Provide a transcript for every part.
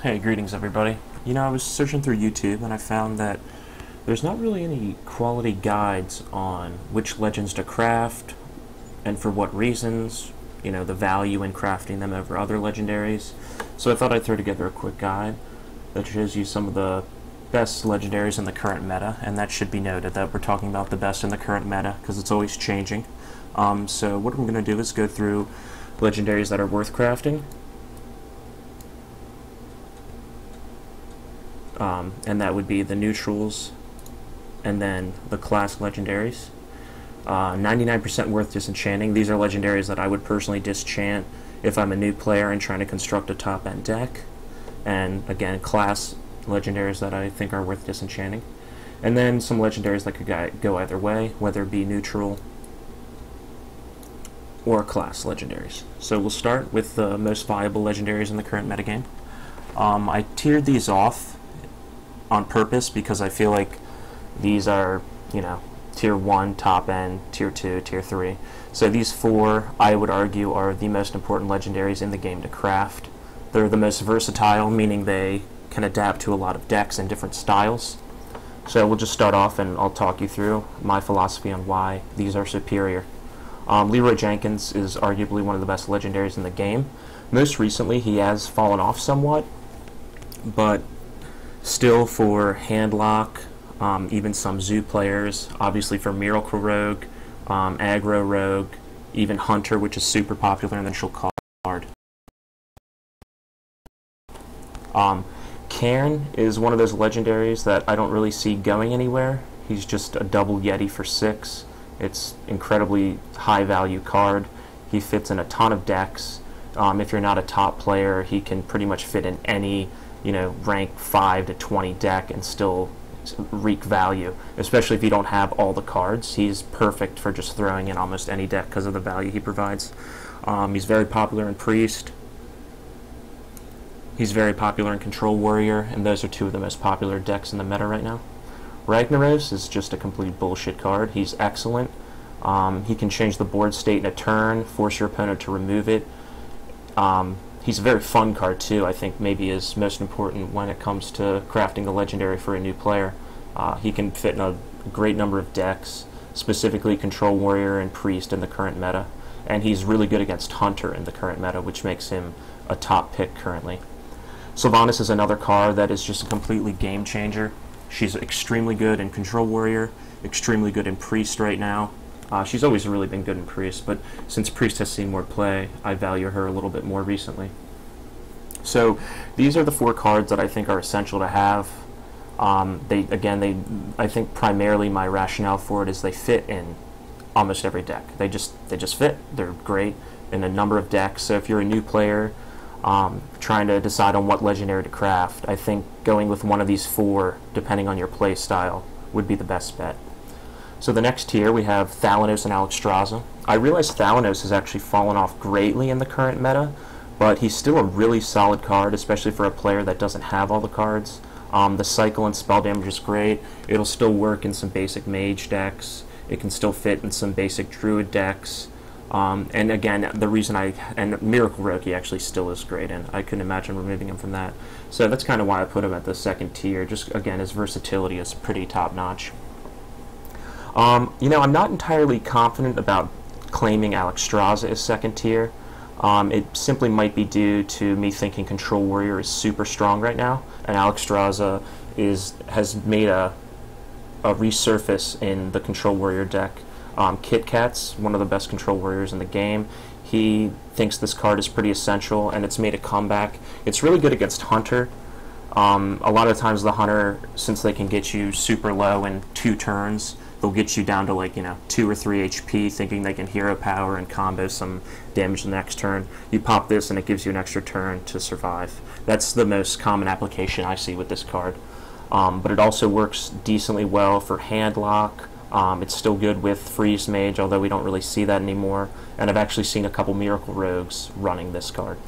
Hey, greetings everybody. I was searching through YouTube and I found that there's not really any quality guides on which legends to craft and for what reasons, the value in crafting them over other legendaries. So I thought I'd throw together a quick guide that shows you some of the best legendaries in the current meta, and that should be noted that we're talking about the best in the current meta because it's always changing. So what I'm going to do is go through legendaries that are worth crafting, and that would be the neutrals and then the class legendaries. 99% worth disenchanting. These are legendaries that I would personally disenchant if I'm a new player and trying to construct a top-end deck. And again, class legendaries that I think are worth disenchanting. And then some legendaries that could go either way, whether it be neutral or class legendaries. So we'll start with the most viable legendaries in the current metagame. I tiered these off on purpose because I feel like these are, tier 1, top end, tier 2, tier 3. So these four, I would argue, are the most important legendaries in the game to craft. They're the most versatile, meaning they can adapt to a lot of decks and different styles. So we'll just start off and I'll talk you through my philosophy on why these are superior. Leroy Jenkins is arguably one of the best legendaries in the game. Most recently he has fallen off somewhat, but still for Handlock, even some Zoo players, obviously for Miracle Rogue, Aggro Rogue, even Hunter, which is super popular and then she'll card. Cairn is one of those legendaries that I don't really see going anywhere. He's just a double Yeti for 6. It's incredibly high value card. He fits in a ton of decks. If you're not a top player, he can pretty much fit in any rank 5 to 20 deck and still wreak value, especially if you don't have all the cards. He's perfect for just throwing in almost any deck because of the value he provides. He's very popular in Priest. He's very popular in Control Warrior, and those are two of the most popular decks in the meta right now. Ragnaros is just a complete bullshit card. He's excellent. He can change the board state in a turn, force your opponent to remove it. He's a very fun card too. I think maybe is most important when it comes to crafting a legendary for a new player. He can fit in a great number of decks, specifically Control Warrior and Priest in the current meta, and he's really good against Hunter in the current meta, which makes him a top pick currently. Sylvanas is another card that is just a completely game changer. She's extremely good in Control Warrior, extremely good in Priest right now. She's always really been good in Priest, but since Priest has seen more play, I value her a little bit more recently. So these are the four cards that I think are essential to have. I think primarily my rationale for it is they fit in almost every deck. They just fit. They're great in a number of decks. So if you're a new player trying to decide on what legendary to craft, I think going with one of these four, depending on your play style, would be the best bet. So the next tier we have Thalanos and Alexstrasza. I realize Thalanos has actually fallen off greatly in the current meta, but he's still a really solid card, especially for a player that doesn't have all the cards. The cycle and spell damage is great. It'll still work in some basic mage decks. It can still fit in some basic druid decks. And again, the reason and Miracle Rogue he actually still is great in. I couldn't imagine removing him from that. So that's kind of why I put him at the second tier. Just again, his versatility is pretty top notch. I'm not entirely confident about claiming Alexstrasza as second tier. It simply might be due to me thinking Control Warrior is super strong right now, and Alexstrasza has made a resurface in the Control Warrior deck. Kit Kat's one of the best Control Warriors in the game. He thinks this card is pretty essential, and it's made a comeback. It's really good against Hunter. A lot of times the Hunter, since they can get you super low in 2 turns, they'll get you down to 2 or 3 HP, thinking they can hero power and combo some damage the next turn. You pop this and it gives you an extra turn to survive. That's the most common application I see with this card. But it also works decently well for Handlock. It's still good with Freeze Mage, although we don't really see that anymore. And I've actually seen a couple Miracle Rogues running this card.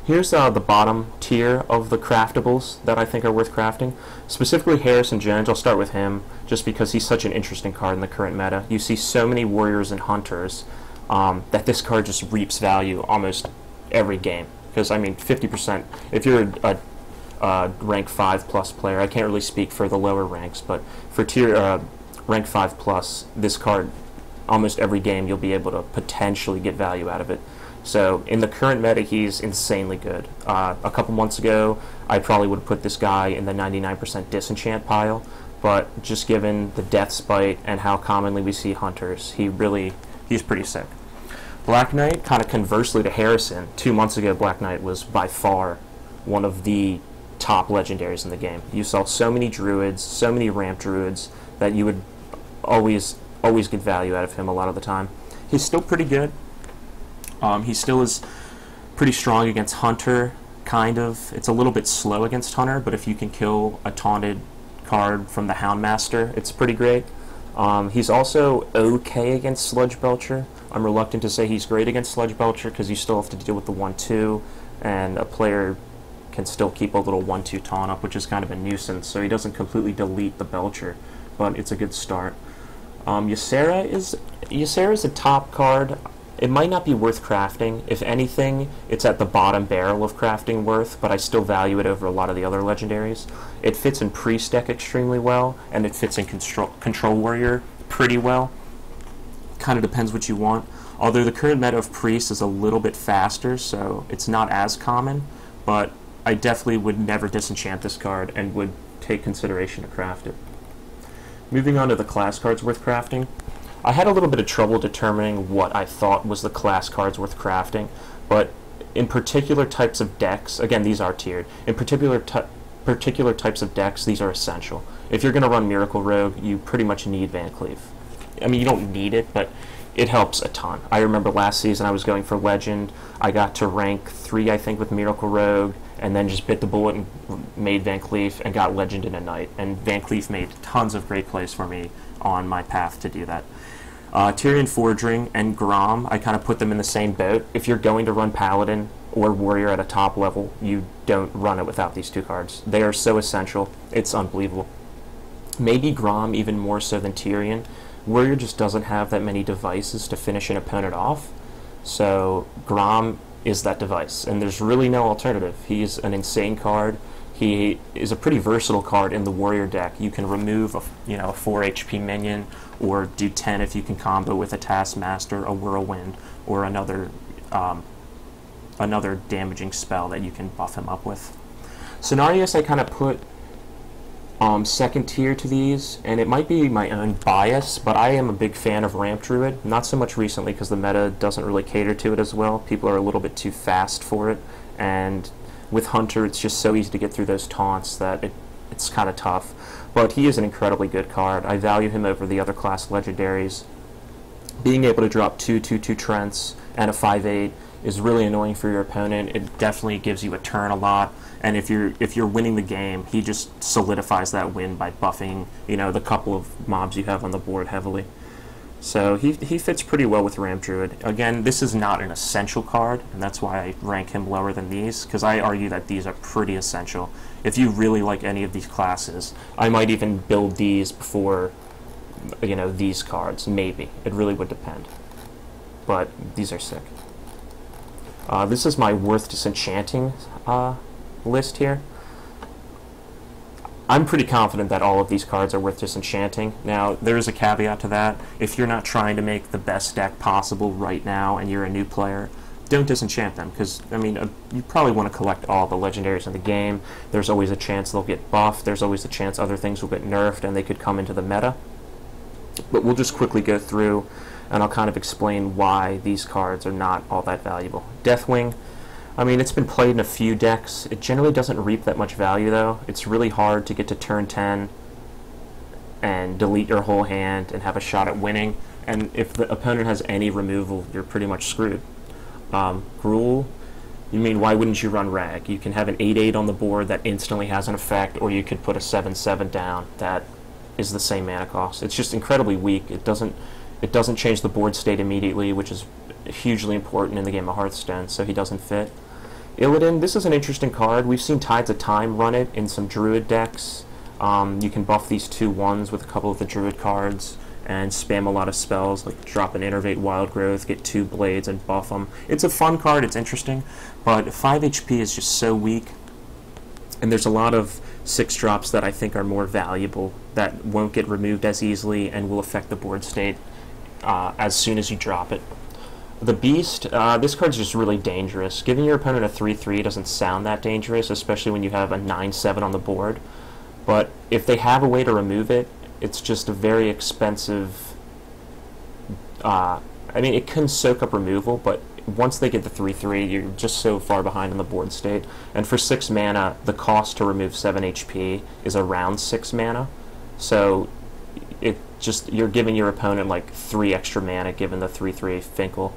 Here's the bottom tier of the craftables that I think are worth crafting. Specifically Harrison Jones, I'll start with him just because he's such an interesting card in the current meta. You see so many warriors and hunters that this card just reaps value almost every game. because I mean 50%. If you're a rank 5 plus player, I can't really speak for the lower ranks, but for rank 5 plus, this card, almost every game you'll be able to potentially get value out of it. So in the current meta, he's insanely good. A couple months ago, I probably would have put this guy in the 99% disenchant pile, but just given the death spite and how commonly we see hunters, he's pretty sick. Black Knight, kind of conversely to Harrison, 2 months ago Black Knight was by far one of the top legendaries in the game. You saw so many druids, so many ramp druids, that you would always get value out of him a lot of the time. He's still pretty good. He still is pretty strong against Hunter, kind of. It's a little bit slow against Hunter, but if you can kill a taunted card from the Houndmaster, it's pretty great. He's also okay against Sludge Belcher. I'm reluctant to say he's great against Sludge Belcher because you still have to deal with the 1-2, and a player can still keep a little 1-2 taunt up, which is kind of a nuisance, so he doesn't completely delete the Belcher, but it's a good start. Ysera is a top card. It might not be worth crafting. If anything, it's at the bottom barrel of crafting worth, but I still value it over a lot of the other legendaries. It fits in Priest deck extremely well, and it fits in Control Warrior pretty well. Kind of depends what you want. Although the current meta of Priest is a little bit faster, so it's not as common, but I definitely would never disenchant this card and would take consideration to craft it. Moving on to the class cards worth crafting. I had a little bit of trouble determining what I thought was the class cards worth crafting, but in particular types of decks, again, these are tiered, in particular types of decks, these are essential. If you're going to run Miracle Rogue, you pretty much need Van Cleef. I mean, you don't need it, but it helps a ton. I remember last season I was going for Legend. I got to rank 3, I think, with Miracle Rogue, and then just bit the bullet and made Van Cleef and got Legend in a night. And Van Cleef made tons of great plays for me on my path to do that. Tyrion Forging and Grom, I kind of put them in the same boat. If you're going to run Paladin or Warrior at a top level, you don't run it without these two cards. They are so essential, it's unbelievable. Maybe Grom even more so than Tyrion. Warrior just doesn't have that many devices to finish an opponent off, so Grom is that device, and there's really no alternative. He's an insane card. He is a pretty versatile card in the Warrior deck. You can remove a 4 HP minion, or do 10 if you can combo with a Taskmaster, a Whirlwind, or another damaging spell that you can buff him up with. Cenarios I kind of put second tier to these, and it might be my own bias, but I am a big fan of Ramp Druid. Not so much recently because the meta doesn't really cater to it as well. People are a little bit too fast for it, and with Hunter it's just so easy to get through those taunts that it's kind of tough. But he is an incredibly good card. I value him over the other class legendaries. Being able to drop 2/2/2 Trents and a 5/8 is really annoying for your opponent. It definitely gives you a turn a lot, and if you're winning the game, he just solidifies that win by buffing the couple of mobs you have on the board heavily. So he fits pretty well with Ramp Druid. Again, this is not an essential card, and that's why I rank him lower than these, because I argue that these are pretty essential. If you really like any of these classes, I might even build these before these cards. Maybe. It really would depend. But these are sick. This is my worth disenchanting list here. I'm pretty confident that all of these cards are worth disenchanting. Now, there is a caveat to that. If you're not trying to make the best deck possible right now and you're a new player, don't disenchant them, because, I mean, you probably want to collect all the legendaries in the game. There's always a chance they'll get buffed. There's always a chance other things will get nerfed and they could come into the meta. But we'll just quickly go through, and I'll kind of explain why these cards are not all that valuable. Deathwing. I mean, it's been played in a few decks. It generally doesn't reap that much value, though. It's really hard to get to turn 10 and delete your whole hand and have a shot at winning. And if the opponent has any removal, you're pretty much screwed. Gruul, you mean, why wouldn't you run Rag? You can have an 8/8 on the board that instantly has an effect, or you could put a 7/7 down that is the same mana cost. It's just incredibly weak. It doesn't change the board state immediately, which is hugely important in the game of Hearthstone, so he doesn't fit. Illidan, this is an interesting card. We've seen Tides of Time run it in some Druid decks. You can buff these 2/1s with a couple of the Druid cards, and spam a lot of spells, like drop an Innervate Wild Growth, get 2 Blades, and buff them. It's a fun card, it's interesting, but 5 HP is just so weak, and there's a lot of 6 drops that I think are more valuable that won't get removed as easily and will affect the board state as soon as you drop it. The Beast, this card's just really dangerous. Giving your opponent a 3/3 doesn't sound that dangerous, especially when you have a 9/7 on the board. But if they have a way to remove it, it's just a very expensive... I mean, it can soak up removal, but once they get the 3/3, you're just so far behind on the board state. And for 6 mana, the cost to remove 7 HP is around 6 mana. So you're giving your opponent like 3 extra mana given the 3/3 Finkel.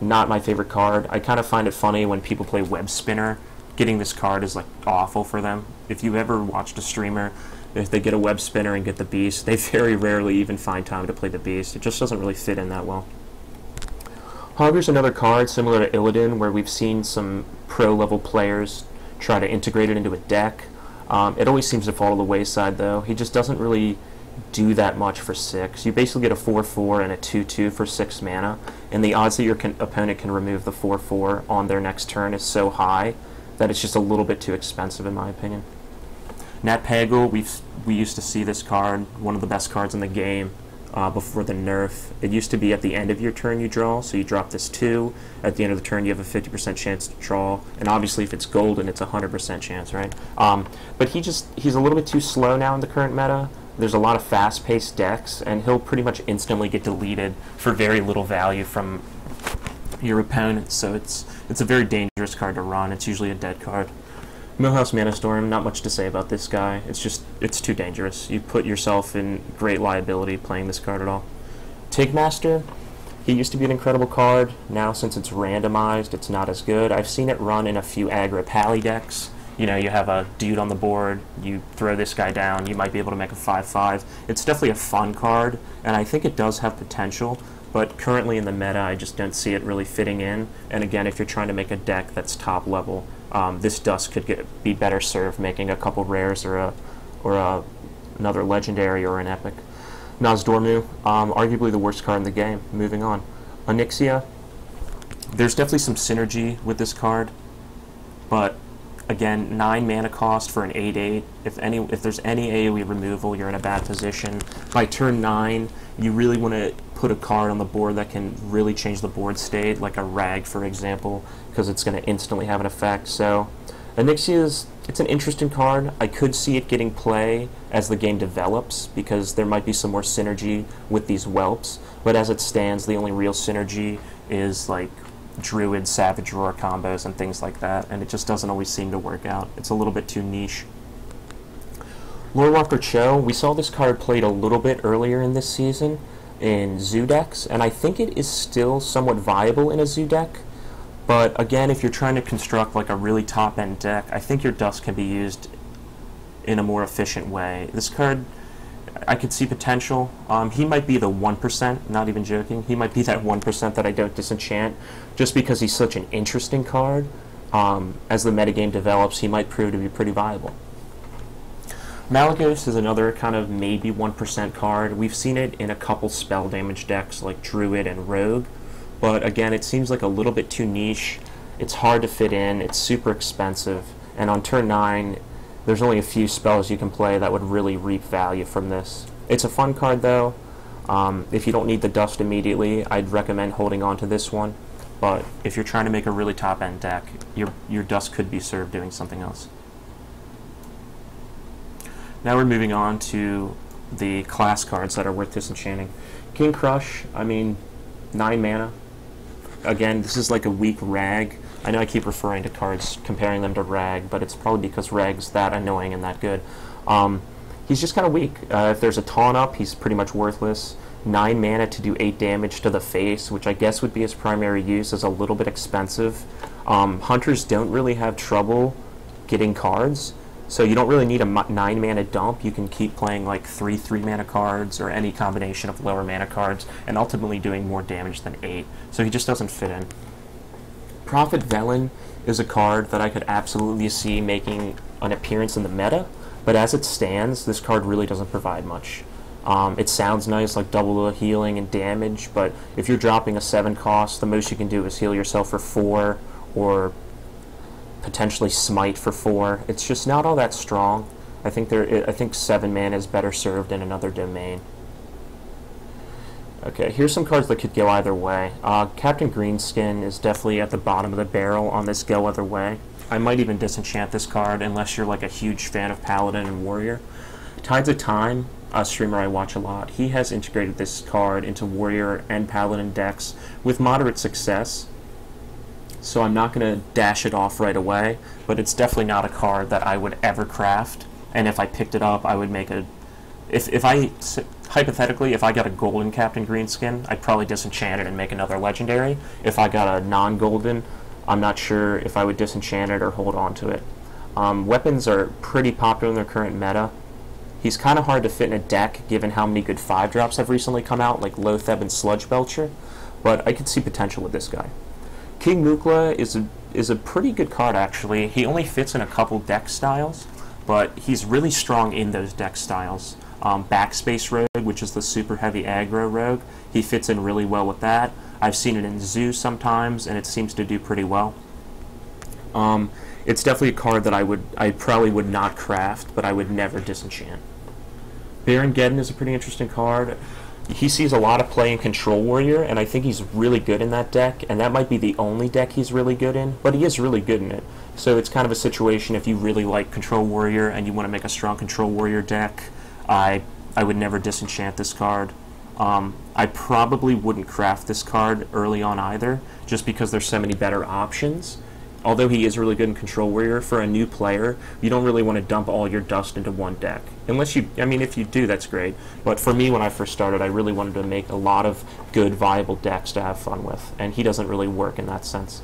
Not my favorite card. I kind of find it funny when people play Web Spinner. Getting this card is like awful for them. If you've ever watched a streamer, if they get a Web Spinner and get the Beast, they very rarely even find time to play the Beast. It just doesn't really fit in that well. Hogger's another card similar to Illidan, where we've seen some pro-level players try to integrate it into a deck. It always seems to fall to the wayside, though. He just doesn't really do that much for 6. You basically get a 4/4 and a 2/2 for 6 mana, and the odds that your opponent can remove the 4/4 on their next turn is so high that it's just a little bit too expensive in my opinion. Nat Pagel, we used to see this card, one of the best cards in the game before the nerf. It used to be at the end of your turn you draw, so you drop this 2. At the end of the turn you have a 50% chance to draw, and obviously if it's golden it's a 100% chance, right? But he's a little bit too slow now in the current meta. There's a lot of fast-paced decks, and he'll pretty much instantly get deleted for very little value from your opponent, so it's a very dangerous card to run. It's usually a dead card. Millhouse Manastorm, not much to say about this guy. It's too dangerous. You put yourself in great liability playing this card at all. Tigmaster, he used to be an incredible card. Now, since it's randomized, it's not as good. I've seen it run in a few aggro pally decks. You know, you have a dude on the board, you throw this guy down, you might be able to make a 5/5. It's definitely a fun card, and I think it does have potential, but currently in the meta, I just don't see it really fitting in. And again, if you're trying to make a deck that's top level, this Dusk could be better served making a couple rares or another legendary or an epic. Nozdormu, arguably the worst card in the game. Moving on. Onyxia, there's definitely some synergy with this card, but again, 9 mana cost for an 8/8. If there's any AoE removal, you're in a bad position. By turn 9, you really want to put a card on the board that can really change the board state, like a Rag, for example, because it's going to instantly have an effect. So, Onyxia it's an interesting card. I could see it getting play as the game develops, because there might be some more synergy with these whelps. But as it stands, the only real synergy is like Druid, Savage Roar combos and things like that, and it just doesn't always seem to work out. It's a little bit too niche. Lorewalker Cho, we saw this card played a little bit earlier in this season in zoo decks, and I think it is still somewhat viable in a zoo deck, but again, if you're trying to construct like a really top-end deck, I think your Dusk can be used in a more efficient way. This card, I could see potential. He might be the 1%, not even joking. He might be that 1% that I don't disenchant, just because he's such an interesting card. As the metagame develops, he might prove to be pretty viable. Malygos is another kind of maybe 1% card. We've seen it in a couple spell damage decks like Druid and Rogue, but again, it seems like a little bit too niche. It's hard to fit in, it's super expensive, and on turn 9, there's only a few spells you can play that would really reap value from this. It's a fun card though. If you don't need the Dust immediately, I'd recommend holding on to this one. But if you're trying to make a really top-end deck, your Dust could be served doing something else. Now we're moving on to the class cards that are worth disenchanting. King Crush, I mean, 9 mana. Again, this is like a weak Rag. I know I keep referring to cards, comparing them to Rag, but it's probably because Rag's that annoying and that good. He's just kind of weak. If there's a taunt up, he's pretty much worthless. 9 mana to do 8 damage to the face, which I guess would be his primary use, is a little bit expensive. Hunters don't really have trouble getting cards, so you don't really need a 9 mana dump. You can keep playing like 3 mana cards or any combination of lower mana cards and ultimately doing more damage than 8, so he just doesn't fit in. Prophet Velen is a card that I could absolutely see making an appearance in the meta, but as it stands, this card really doesn't provide much. It sounds nice, like double the healing and damage, but if you're dropping a 7 cost, the most you can do is heal yourself for 4, or potentially smite for 4. It's just not all that strong. I think 7 mana is better served in another domain. Okay, here's some cards that could go either way. Captain Greenskin is definitely at the bottom of the barrel on this go other way. I might even disenchant this card unless you're like a huge fan of Paladin and Warrior. Tides of Time, a streamer I watch a lot, he has integrated this card into Warrior and Paladin decks with moderate success. So I'm not going to dash it off right away, but it's definitely not a card that I would ever craft. And if I picked it up, I would make a... Hypothetically, if I got a golden Captain Greenskin, I'd probably disenchant it and make another legendary. If I got a non-golden, I'm not sure if I would disenchant it or hold on to it. Weapons are pretty popular in their current meta. He's kind of hard to fit in a deck, given how many good 5-drops have recently come out, like Loatheb and Sludge Belcher, but I could see potential with this guy. King Mukla is a pretty good card, actually. He only fits in a couple deck styles, but he's really strong in those deck styles. Backspace Rogue, which is the super heavy aggro rogue, he fits in really well with that. I've seen it in Zoo sometimes, and it seems to do pretty well. It's definitely a card that I probably would not craft, but I would never disenchant. Baron Geddon is a pretty interesting card. He sees a lot of play in Control Warrior, and I think he's really good in that deck, and that might be the only deck he's really good in, but he is really good in it. So it's kind of a situation, if you really like Control Warrior and you want to make a strong Control Warrior deck, I would never disenchant this card. I probably wouldn't craft this card early on either, just because there's so many better options. Although he is really good in Control Warrior, for a new player, you don't really want to dump all your dust into one deck. Unless you, I mean, if you do, that's great. But for me, when I first started, I really wanted to make a lot of good, viable decks to have fun with, and he doesn't really work in that sense.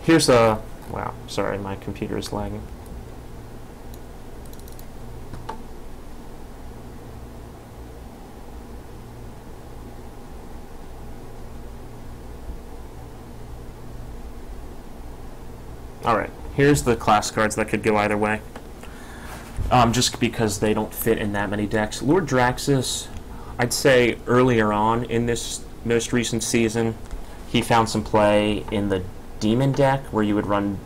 Here's a... wow, sorry, my computer is lagging. Alright, here's the class cards that could go either way. Just because they don't fit in that many decks. Lord Draxus, I'd say earlier on in this most recent season, he found some play in the Demon deck, where you would run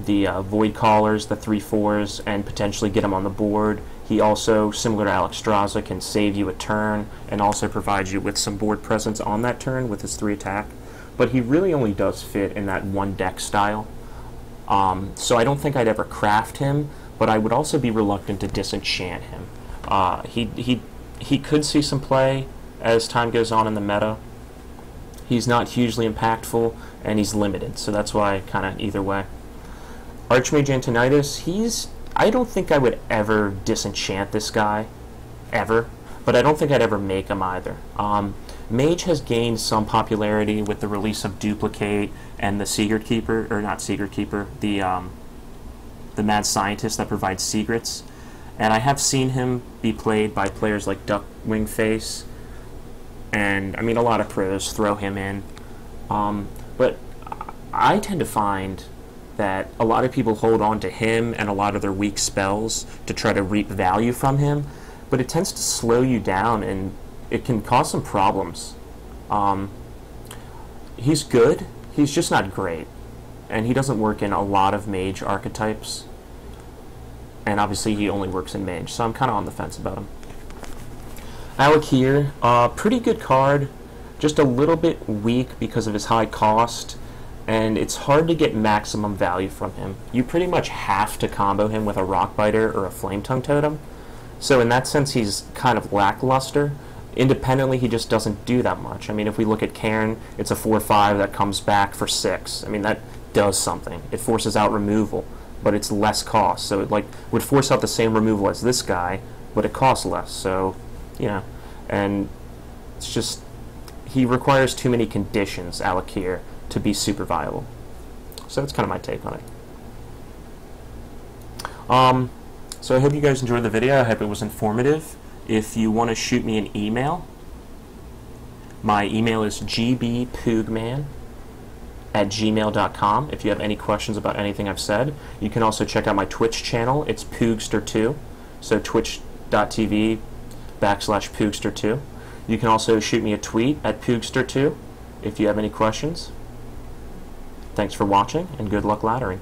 the Void Callers, the 3/4s, and potentially get them on the board. He also, similar to Alexstrasza, can save you a turn, and also provides you with some board presence on that turn with his 3 attack. But he really only does fit in that one deck style. So I don't think I'd ever craft him, but I would also be reluctant to disenchant him. He could see some play as time goes on in the meta. He's not hugely impactful, and he's limited, so that's why kind of either way. Archmage Antonidas, I don't think I would ever disenchant this guy, ever, but I don't think I'd ever make him either. Mage has gained some popularity with the release of Duplicate and the Secret Keeper, or not Secret Keeper, the Mad Scientist that provides secrets, and I have seen him be played by players like Duckwing Face, and I mean a lot of pros throw him in, but I tend to find that a lot of people hold on to him and a lot of their weak spells to try to reap value from him, but it tends to slow you down and it can cause some problems. He's good, he's just not great, and he doesn't work in a lot of mage archetypes, and obviously he only works in mage, so I'm kind of on the fence about him. Alakir, pretty good card, just a little bit weak because of his high cost, and it's hard to get maximum value from him. You pretty much have to combo him with a Rockbiter or a Flametongue Totem, so in that sense he's kind of lackluster. Independently, he just doesn't do that much. I mean, if we look at Cairn, it's a 4/5 that comes back for 6. I mean, that does something. It forces out removal, but it's less cost, so it would force out the same removal as this guy, but it costs less, so, you know, and it's just, he requires too many conditions, Alakir, to be super viable. So that's kind of my take on it. So I hope you guys enjoyed the video. I hope it was informative. If you want to shoot me an email, My email is gbpoogman@gmail.com if you have any questions about anything I've said. You can also check out my Twitch channel. It's Poogster2, so twitch.tv/Poogster2. You can also shoot me a tweet at Poogster2 if you have any questions. Thanks for watching, and good luck laddering.